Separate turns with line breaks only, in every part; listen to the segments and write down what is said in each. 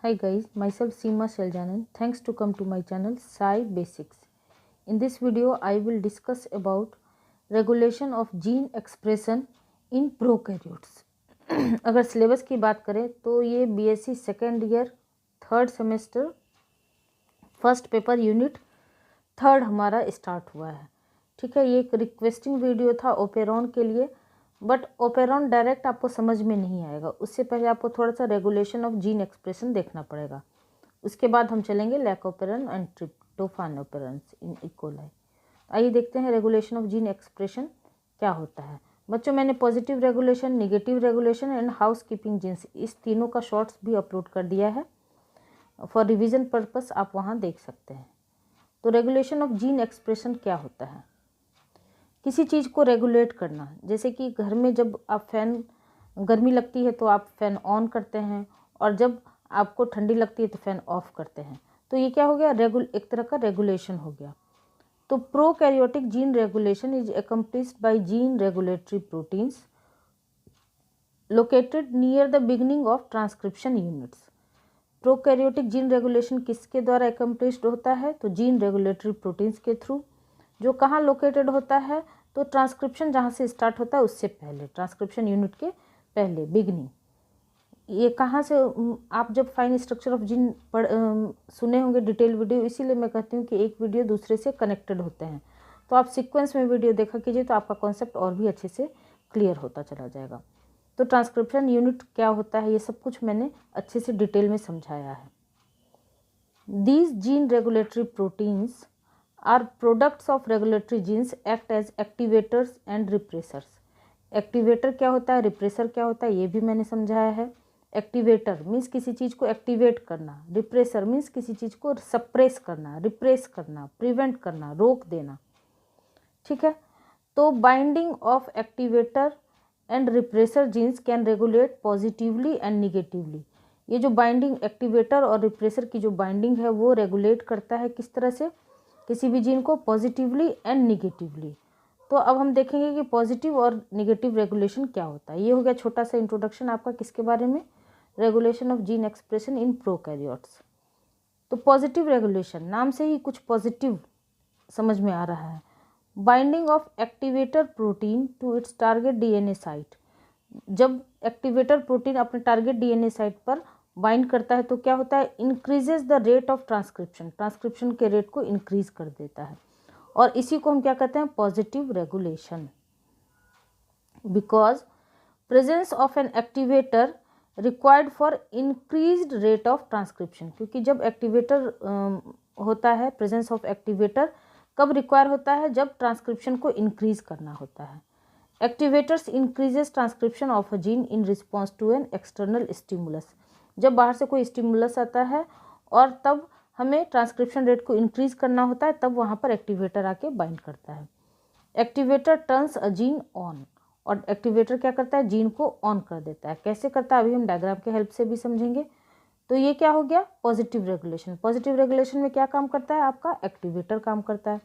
Hi guys, myself Seema Seljanan. Thanks to come to my channel Sai Basics. In this video, I will discuss about regulation of gene expression in prokaryotes. अगर syllabus की बात करें तो ये BSc second year third semester first paper unit third हमारा start हुआ है। ठीक है, ये एक रिक्वेस्टिंग वीडियो था ओपेरॉन के लिए, बट ओपेरॉन डायरेक्ट आपको समझ में नहीं आएगा। उससे पहले आपको थोड़ा सा रेगुलेशन ऑफ जीन एक्सप्रेशन देखना पड़ेगा। उसके बाद हम चलेंगे लैकोपेरन एंड ट्रिप्टोफान ओपेरन्स इन इकोलाई। आइए देखते हैं रेगुलेशन ऑफ जीन एक्सप्रेशन क्या होता है। बच्चों, मैंने positive regulation, negative regulation and housekeeping genes इस तीनों का शॉर्ट्स भी अपलोड कर दिया है। फॉर रिविजन पर्पस आप वहाँ देख सकते हैं। तो रेगुलेशन ऑफ जीन एक्सप्रेशन क्या होता है? किसी चीज़ को रेगुलेट करना, जैसे कि घर में जब आप फैन, गर्मी लगती है तो आप फैन ऑन करते हैं, और जब आपको ठंडी लगती है तो फैन ऑफ करते हैं। तो ये क्या हो गया? एक तरह का रेगुलेशन हो गया। तो prokaryotic gene regulation is accomplished by gene regulatory proteins located near the beginning of transcription units. Prokaryotic gene regulation किसके द्वारा अकम्प्लिश्ड होता है? तो जीन रेगुलेटरी प्रोटीन्स के थ्रू, जो कहाँ लोकेटेड होता है? तो ट्रांसक्रिप्शन जहाँ से स्टार्ट होता है उससे पहले, ट्रांसक्रिप्शन यूनिट के पहले, बिगनिंग। ये कहाँ से? आप जब फाइन स्ट्रक्चर ऑफ जीन सुने होंगे डिटेल वीडियो, इसीलिए मैं कहती हूँ कि एक वीडियो दूसरे से कनेक्टेड होते हैं। तो आप सीक्वेंस में वीडियो देखा कीजिए तो आपका कॉन्सेप्ट और भी अच्छे से क्लियर होता चला जाएगा। तो ट्रांसक्रिप्शन यूनिट क्या होता है, ये सब कुछ मैंने अच्छे से डिटेल में समझाया है। These gene regulatory proteins are products of regulatory genes act as activators and repressors. Activator क्या होता है, रिप्रेसर क्या होता है, ये भी मैंने समझाया है। एक्टिवेटर मीन्स किसी चीज़ को एक्टिवेट करना, रिप्रेसर मीन्स किसी चीज़ को सप्रेस करना, रिप्रेस करना, प्रिवेंट करना, रोक देना। ठीक है, तो binding of activator and repressor genes can regulate positively and negatively. ये जो बाइंडिंग, एक्टिवेटर और रिप्रेसर की जो बाइंडिंग है वो रेगुलेट करता है किस तरह से? किसी भी जीन को पॉजिटिवली एंड निगेटिवली। तो अब हम देखेंगे कि पॉजिटिव और निगेटिव रेगुलेशन क्या होता है। ये हो गया छोटा सा इंट्रोडक्शन आपका किसके बारे में? Regulation of gene expression in prokaryotes. तो पॉजिटिव रेगुलेशन, नाम से ही कुछ पॉजिटिव समझ में आ रहा है। Binding of activator protein to its target DNA site. जब एक्टिवेटर प्रोटीन अपने टारगेट डीएनए साइट पर बाइंड करता है तो क्या होता है? Increases the rate of transcription, transcription के रेट को इंक्रीज कर देता है, और इसी को हम क्या कहते हैं? Positive regulation. Because presence of an activator required for increased rate of transcription, क्योंकि जब एक्टिवेटर होता है, प्रेजेंस ऑफ एक्टिवेटर कब रिक्वायर होता है? जब ट्रांसक्रिप्शन को इंक्रीज करना होता है। Activators increases transcription of a gene in response to an external stimulus. जब बाहर से कोई स्टिमुलस आता है और तब हमें ट्रांसक्रिप्शन रेट को इंक्रीज करना होता है, तब वहाँ पर एक्टिवेटर आके बाइंड करता है। Activator turns a gene on, और एक्टिवेटर क्या करता है? जीन को ऑन कर देता है। कैसे करता है अभी हम डायग्राम के हेल्प से भी समझेंगे। तो ये क्या हो गया? Positive regulation. पॉजिटिव रेगुलेशन में क्या काम करता है? आपका एक्टिवेटर काम करता है।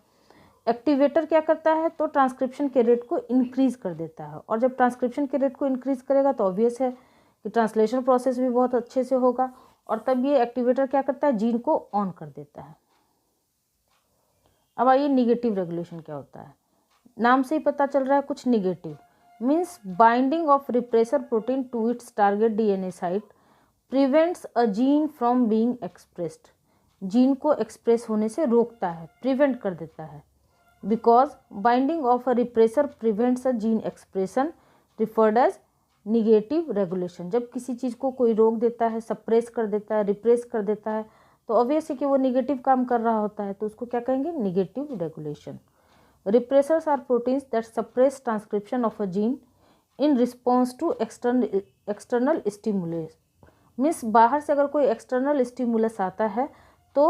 एक्टिवेटर क्या करता है? तो ट्रांसक्रिप्शन के रेट को इंक्रीज कर देता है, और जब ट्रांसक्रिप्शन के रेट को इंक्रीज करेगा तो ऑब्वियस है कि ट्रांसलेशन प्रोसेस भी बहुत अच्छे से होगा, और तब ये एक्टिवेटर क्या करता है? जीन को ऑन कर देता है। अब आइए निगेटिव रेगुलेशन क्या होता है। नाम से ही पता चल रहा है कुछ negative. Means binding of repressor protein to its target DNA site prevents a gene from being expressed. Gene को एक्सप्रेस होने से रोकता है, प्रिवेंट कर देता है। Because binding of a repressor prevents a gene expression referred as negative regulation. जब किसी चीज़ को कोई रोक देता है, सप्रेस कर देता है, रिप्रेस कर देता है, तो ऑब्वियस है कि वो निगेटिव काम कर रहा होता है, तो उसको क्या कहेंगे? Negative regulation. Repressors are proteins that suppress transcription of a gene in response to external stimulus. Means बाहर से अगर कोई एक्सटर्नल स्टिमुलस आता है तो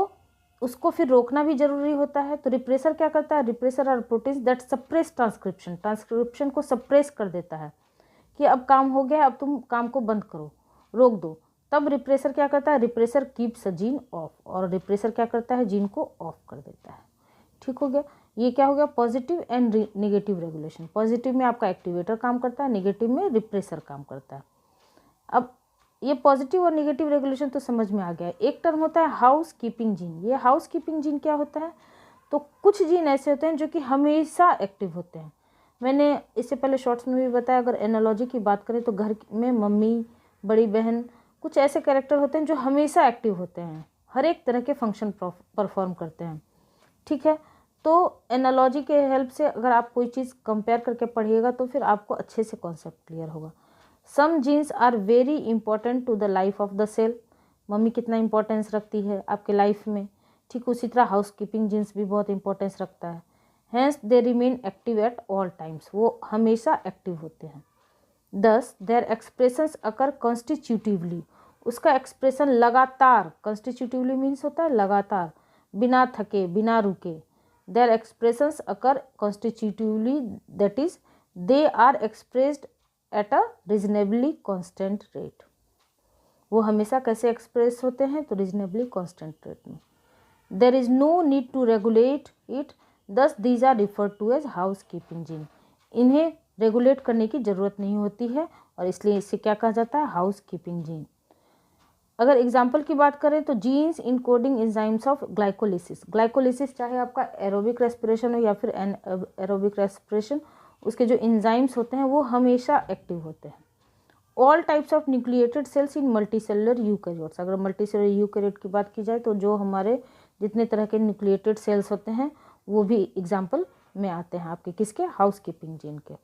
उसको फिर रोकना भी जरूरी होता है। तो रिप्रेसर क्या करता है? Repressor are proteins that suppress transcription, transcription को सप्रेस कर देता है कि अब काम हो गया, अब तुम काम को बंद करो, रोक दो। तब रिप्रेसर क्या करता है? Repressor keeps a gene of, और रिप्रेसर क्या करता है? जीन को ऑफ कर देता है। ठीक हो गया। ये क्या हो गया? Positive and negative regulation. Positive में आपका एक्टिवेटर काम करता है, निगेटिव में रिप्रेसर काम करता है। अब ये पॉजिटिव और निगेटिव रेगुलेशन तो समझ में आ गया है। एक टर्म होता है हाउस कीपिंग जीन। ये हाउस कीपिंग जीन क्या होता है, तो कुछ जीन ऐसे होते हैं जो कि हमेशा एक्टिव होते हैं। मैंने इससे पहले शॉर्ट्स में भी बताया, अगर एनालॉजी की बात करें तो घर में मम्मी, बड़ी बहन, कुछ ऐसे कैरेक्टर होते हैं जो हमेशा एक्टिव होते हैं, हर एक तरह के फंक्शन परफॉर्म करते हैं। ठीक है, तो एनालॉजी के हेल्प से अगर आप कोई चीज़ कंपेयर करके पढ़िएगा तो फिर आपको अच्छे से कॉन्सेप्ट क्लियर होगा। Some genes are very important to the life of the cell. Mummy कितना इंपॉर्टेंस रखती है आपके लाइफ में, ठीक उसी तरह हाउस कीपिंग जीन्स भी बहुत इंपॉर्टेंस रखता है। Hence they remain active at all times, वो हमेशा एक्टिव होते हैं। Thus their expressions occur constitutively, उसका एक्सप्रेशन लगातार, कॉन्स्टिट्यूटिवली मीन्स होता है लगातार, बिना थके, बिना रुके। Their expressions occur constitutively, that is they are expressed at a reasonably constant rate. वो हमेशा कैसे एक्सप्रेस होते हैं, तो रीजनेबली कॉन्स्टेंट रेट में। There is no need to regulate it, thus these are referred to as house keeping gene. इन्हें regulate करने की ज़रूरत नहीं होती है और इसलिए इसे क्या कहा जाता है, हाउस कीपिंग जीन। अगर एग्जाम्पल की बात करें तो genes encoding enzymes of glycolysis. Glycolysis चाहे आपका एरोबिक रेस्पिरेशन हो या फिर एरोबिक रेस्पिरेशन, उसके जो एंजाइम्स होते हैं वो हमेशा एक्टिव होते हैं। All types of nucleated cells in multicellular eukaryotes. अगर मल्टीसेलुलर यूकैरियोट की बात की जाए तो जो हमारे जितने तरह के न्यूक्लिएटेड सेल्स होते हैं वो भी एग्जाम्पल में आते हैं आपके किसके, हाउस कीपिंग जीन के।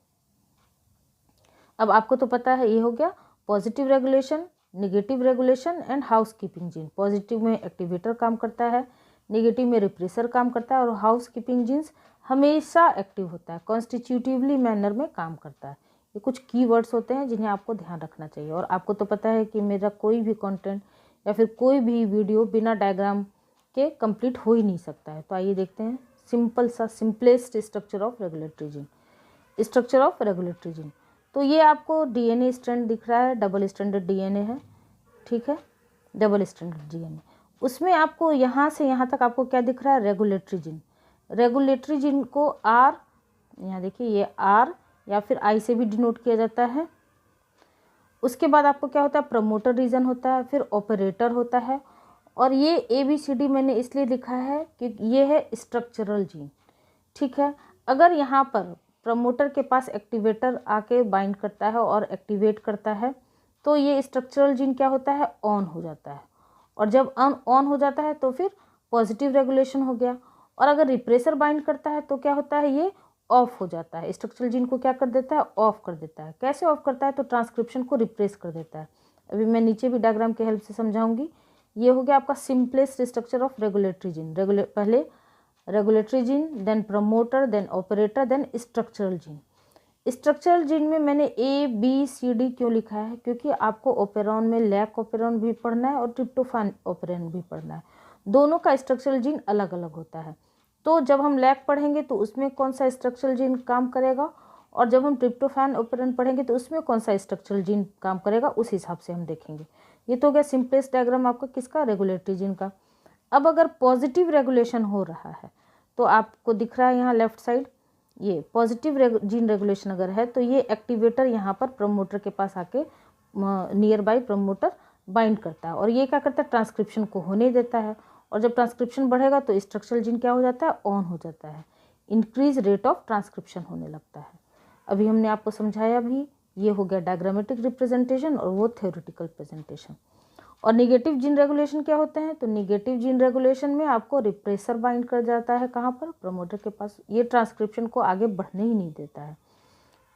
अब आपको तो पता है, ये हो गया positive regulation, negative regulation and house keeping gene. Positive में एक्टिवेटर काम करता है, निगेटिव में रिप्रेसर काम करता है और हाउस कीपिंग जीन्स हमेशा एक्टिव होता है, कॉन्स्टिट्यूटिवली मैनर में काम करता है। ये कुछ कीवर्ड्स होते हैं जिन्हें आपको ध्यान रखना चाहिए। और आपको तो पता है कि मेरा कोई भी कंटेंट या फिर कोई भी वीडियो बिना डायग्राम के कंप्लीट हो ही नहीं सकता है। तो आइए देखते हैं सिंपल सा, simplest structure of regulatory gene. Structure of regulatory gene, तो ये आपको डीएनए स्ट्रैंड दिख रहा है, डबल स्ट्रैंडेड डीएनए है, ठीक है, डबल स्ट्रैंडेड डीएनए। उसमें आपको यहाँ से यहाँ तक आपको क्या दिख रहा है, रेगुलेटरी जीन। रेगुलेटरी जीन को आर, यहाँ देखिए ये आर या फिर आई से भी डिनोट किया जाता है। उसके बाद आपको क्या होता है, प्रमोटर रीजन होता है, फिर ऑपरेटर होता है। और ये ABCD मैंने इसलिए लिखा है कि ये है स्ट्रक्चरल जीन, ठीक है। अगर यहाँ पर प्रमोटर के पास एक्टिवेटर आके बाइंड करता है और एक्टिवेट करता है तो ये स्ट्रक्चरल जीन क्या होता है, ऑन हो जाता है। और जब ऑन हो जाता है तो फिर पॉजिटिव रेगुलेशन हो गया। और अगर रिप्रेसर बाइंड करता है तो क्या होता है, ये ऑफ हो जाता है। स्ट्रक्चरल जीन को क्या कर देता है, ऑफ कर देता है। कैसे ऑफ करता है, तो ट्रांसक्रिप्शन को रिप्रेस कर देता है। अभी मैं नीचे भी डायग्राम के हेल्प से समझाऊंगी। ये हो गया आपका simplest structure of regulatory gene. पहले regulatory gene, then promoter, then operator, then structural gene. Structural gene में मैंने ABCD क्यों लिखा है, क्योंकि आपको ओपेरॉन में लैक ओपेरॉन भी पढ़ना है और ट्रिप्टोफैन ओपेरॉन भी पढ़ना है। दोनों का स्ट्रक्चरल जीन अलग अलग होता है। तो जब हम लैक पढ़ेंगे तो उसमें कौन सा स्ट्रक्चरल जीन काम करेगा, और जब हम ट्रिप्टोफैन ओपेरॉन पढ़ेंगे तो उसमें कौन सा स्ट्रक्चरल जीन काम करेगा, उस हिसाब से हम देखेंगे। ये तो हो गया सिंपलेस्ट डायग्राम आपका किसका, रेगुलेटरी जीन का। अब अगर पॉजिटिव रेगुलेशन हो रहा है तो आपको दिख रहा है यहाँ लेफ्ट साइड, ये पॉजिटिव जीन रेगुलेशन अगर है तो ये एक्टिवेटर यहाँ पर प्रमोटर के पास आके नियर बाई प्रमोटर बाइंड करता है और ये क्या करता है, ट्रांसक्रिप्शन को होने देता है। और जब ट्रांसक्रिप्शन बढ़ेगा तो स्ट्रक्चरल जीन क्या हो जाता है, ऑन हो जाता है, इंक्रीज रेट ऑफ ट्रांसक्रिप्शन होने लगता है। अभी हमने आपको समझाया भी, ये हो गया डायग्रामेटिक रिप्रेजेंटेशन और वो थ्योरेटिकल प्रेजेंटेशन। और निगेटिव जीन रेगुलेशन क्या होते हैं, तो निगेटिव जीन रेगुलेशन में आपको रिप्रेसर बाइंड कर जाता है, कहाँ पर, प्रमोटर के पास। ये ट्रांसक्रिप्शन को आगे बढ़ने ही नहीं देता है।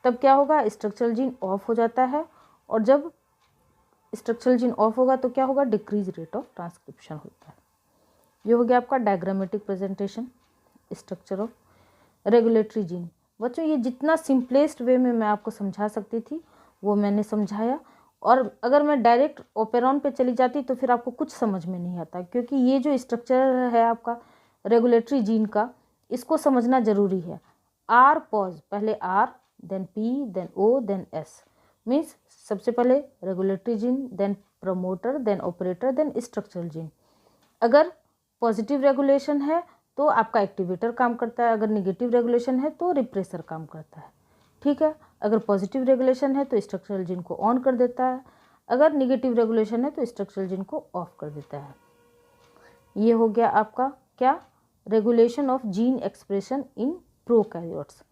तब क्या होगा, स्ट्रक्चरल जीन ऑफ हो जाता है। और जब स्ट्रक्चरल जीन ऑफ होगा तो क्या होगा, डिक्रीज रेट ऑफ ट्रांसक्रिप्शन होता है। ये हो गया आपका diagrammatic presentation structure of regulatory gene. बच्चों ये जितना सिंपलेस्ट वे में मैं आपको समझा सकती थी वो मैंने समझाया। और अगर मैं डायरेक्ट ओपेरॉन पे चली जाती तो फिर आपको कुछ समझ में नहीं आता, क्योंकि ये जो स्ट्रक्चर है आपका रेगुलेटरी जीन का, इसको समझना ज़रूरी है। आर पॉज, पहले R, then P, then O, then S, means सबसे पहले regulatory gene, then promoter, then operator, then structural gene. अगर पॉजिटिव रेगुलेशन है तो आपका एक्टिवेटर काम करता है, अगर निगेटिव रेगुलेशन है तो रिप्रेसर काम करता है, ठीक है। अगर पॉजिटिव रेगुलेशन है तो स्ट्रक्चरल जीन को ऑन कर देता है, अगर निगेटिव रेगुलेशन है तो स्ट्रक्चरल जीन को ऑफ कर देता है। ये हो गया आपका क्या, regulation of gene expression in prokaryotes.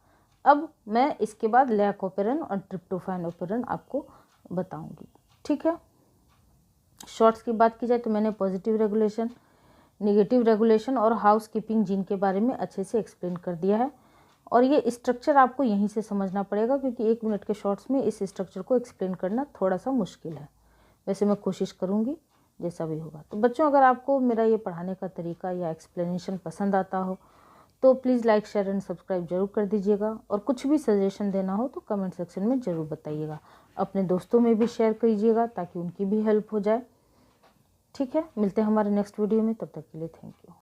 अब मैं इसके बाद लैक ऑपेरन और ट्रिप्टोफैन ऑपेरन आपको बताऊंगी, ठीक है। शॉर्ट्स की बात की जाए तो मैंने पॉजिटिव रेगुलेशन, नेगेटिव रेगुलेशन और हाउस कीपिंग जीन के बारे में अच्छे से एक्सप्लेन कर दिया है। और ये स्ट्रक्चर आपको यहीं से समझना पड़ेगा, क्योंकि 1 मिनट के शॉर्ट्स में इस स्ट्रक्चर को एक्सप्लेन करना थोड़ा सा मुश्किल है। वैसे मैं कोशिश करूँगी जैसा भी होगा। तो बच्चों, अगर आपको मेरा ये पढ़ाने का तरीका या एक्सप्लेनेशन पसंद आता हो तो please like, share and subscribe जरूर कर दीजिएगा। और कुछ भी सजेशन देना हो तो कमेंट सेक्शन में ज़रूर बताइएगा। अपने दोस्तों में भी शेयर कीजिएगा ताकि उनकी भी हेल्प हो जाए, ठीक है। मिलते हैं हमारे नेक्स्ट वीडियो में, तब तक के लिए थैंक यू।